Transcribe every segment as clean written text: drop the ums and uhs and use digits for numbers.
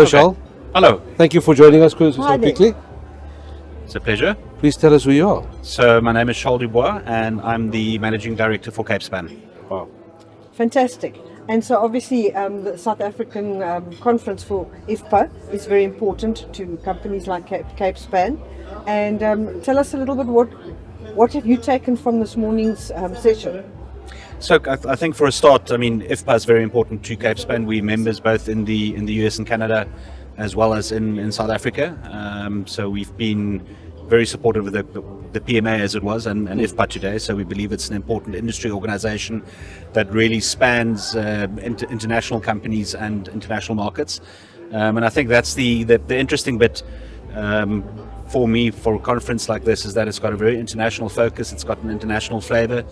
Hello, Charl. Hello. Thank you for joining us so Hi there. quickly. It's a pleasure. Please tell us who you are. So my name is Charl du Bois and I'm the Managing Director for Capespan. Wow. Fantastic. And so obviously the South African conference for IFPA is very important to companies like Capespan. And tell us a little bit what have you taken from this morning's session? So I think for a start, I mean, IFPA is very important to Capespan. We're members both in the US and Canada as well as in South Africa. So we've been very supportive of the PMA as it was and IFPA today. So we believe it's an important industry organization that really spans international companies and international markets. And I think that's the interesting bit for me for a conference like this is that it's got a very international focus. It's got an international flavor.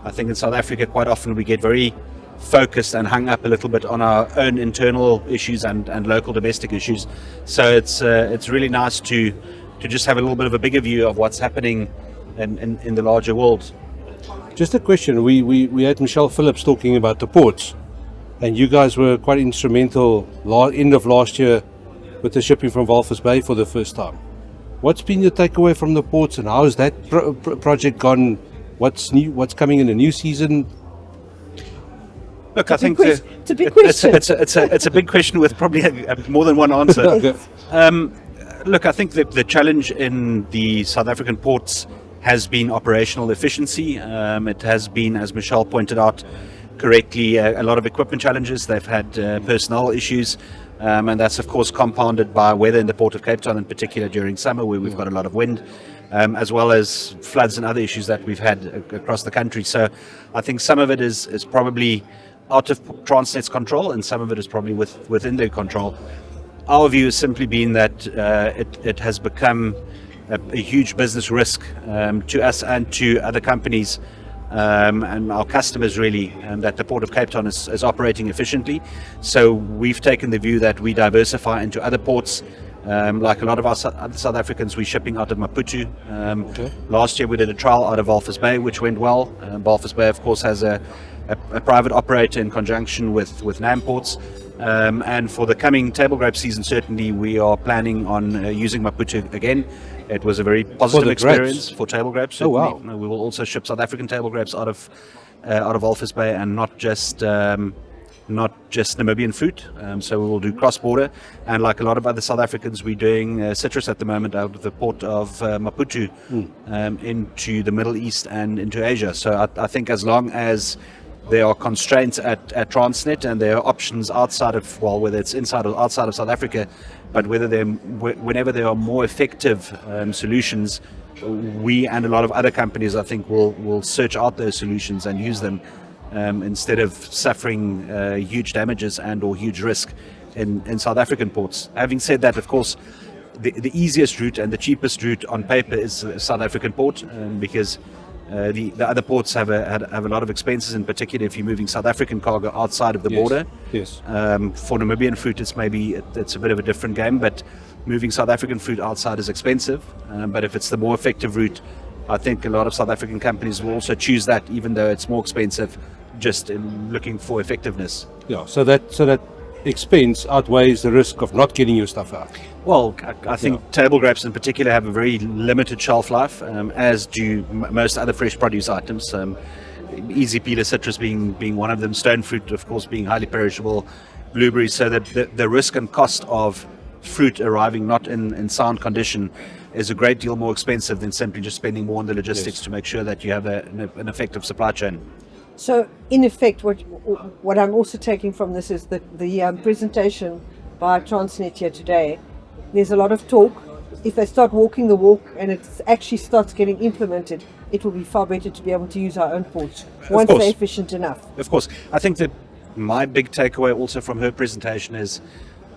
I think in South Africa quite often we get very focused and hung up a little bit on our own internal issues and local domestic issues. So it's really nice to just have a little bit of a bigger view of what's happening in the larger world. Just a question. We had Michelle Phillips talking about the ports, and you guys were quite instrumental end of last year with the shipping from Walvis Bay for the first time. What's been your takeaway from the ports, and how has that project gone? What's new? What's coming in the new season? Look, I think it's a big question. It's a big question with probably more than one answer. Okay. Look, I think the challenge in the South African ports has been operational efficiency. It has been, as Michelle pointed out correctly, a lot of equipment challenges. They've had personnel issues, and that's of course compounded by weather in the Port of Cape Town, in particular during summer where we've got a lot of wind, as well as floods and other issues that we've had across the country. So I think some of it is probably out of Transnet's control, and some of it is probably within their control. Our view has simply been that it has become a huge business risk to us and to other companies and our customers really, that the Port of Cape Town is operating efficiently. So we've taken the view that we diversify into other ports. Like a lot of our other South Africans, we're shipping out of Maputo. Okay. Last year we did a trial out of Walvis Bay, which went well. Walvis Bay, of course, has a private operator in conjunction with NAM Ports. And for the coming table grape season, certainly we are planning on using Maputo again. It was a very positive experience for table grapes. Oh, wow. We will also ship South African table grapes out of Walvis Bay, and not just Namibian fruit. So we will do cross-border, and like a lot of other South Africans, we're doing citrus at the moment out of the port of Maputo into the Middle East and into Asia. So I think as long as there are constraints at Transnet and there are options outside of, well, whether it's inside or outside of South Africa, but whenever there are more effective solutions, we and a lot of other companies, I think, will search out those solutions and use them instead of suffering huge damages and or huge risk in South African ports. Having said that, of course, the easiest route and the cheapest route on paper is a South African port, because the other ports have a lot of expenses, in particular if you're moving South African cargo outside of the border. Yes. For Namibian fruit, it's a bit of a different game, but moving South African fruit outside is expensive. But if it's the more effective route, I think a lot of South African companies will also choose that, even though it's more expensive, just in looking for effectiveness. Yeah. So that expense outweighs the risk of not getting your stuff out. Well, I think table grapes in particular have a very limited shelf life, as do most other fresh produce items. Easy peeler citrus being one of them, stone fruit, of course, being highly perishable, blueberries. So that the risk and cost of fruit arriving not in sound condition is a great deal more expensive than simply just spending more on the logistics to make sure that you have an effective supply chain. So in effect, what I'm also taking from this is the presentation by Transnet here today. There's a lot of talk. If they start walking the walk and it actually starts getting implemented, it will be far better to be able to use our own ports once they're efficient enough. Of course. I think that my big takeaway also from her presentation is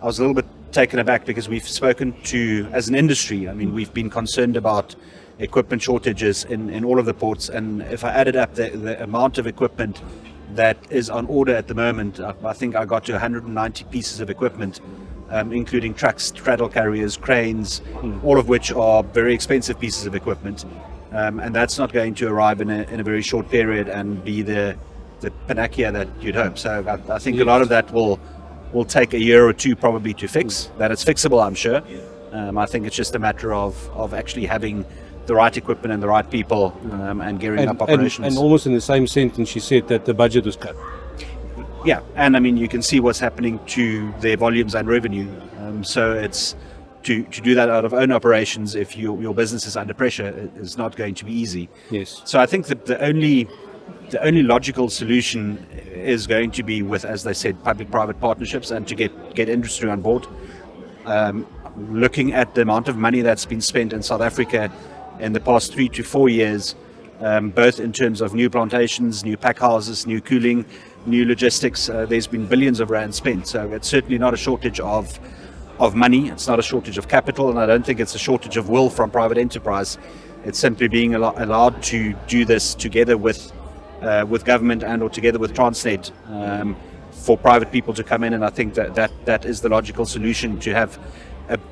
I was a little bit taken aback because we've spoken to, as an industry, I mean, we've been concerned about equipment shortages in all of the ports, and if I added up the amount of equipment that is on order at the moment, I think I got to 190 pieces of equipment, including trucks, straddle carriers, cranes, all of which are very expensive pieces of equipment, and that's not going to arrive in a very short period and be the panacea that you'd hope. So I think a lot of that will will take a year or two probably to fix. That it's fixable, I'm sure. I think it's just a matter of actually having the right equipment and the right people and gearing up operations. And almost in the same sentence, she said that the budget was cut. Yeah, and I mean, you can see what's happening to their volumes and revenue. So it's to do that out of own operations if your business is under pressure is not going to be easy. Yes. So I think that the only logical solution is going to be with, as they said, public-private partnerships and to get industry on board. Looking at the amount of money that's been spent in South Africa in the past 3 to 4 years, both in terms of new plantations, new pack houses, new cooling, new logistics, there's been billions of rand spent. So it's certainly not a shortage of money, it's not a shortage of capital, and I don't think it's a shortage of will from private enterprise. It's simply being allowed to do this together with government and or together with Transnet for private people to come in, and I think that is the logical solution, to have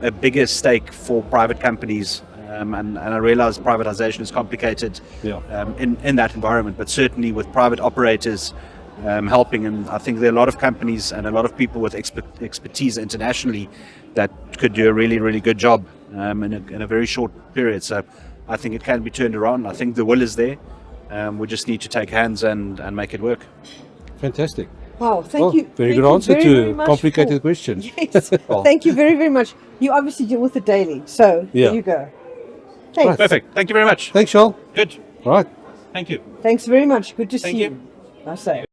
a bigger stake for private companies. And I realize privatization is complicated in that environment, but certainly with private operators helping, and I think there are a lot of companies and a lot of people with expertise internationally that could do a really, really good job in a very short period. So I think it can be turned around. I think the will is there. We just need to take hands and make it work. Fantastic. Wow, thank you. Very thank good you answer very, to very a much complicated question. Yes, thank you very, very much. You obviously deal with the daily, so Yeah. there you go. Thanks. Perfect. Thank you very much. Thanks, Charl. Good. All right. Thank you. Thanks very much. Good to Thank see you. I say.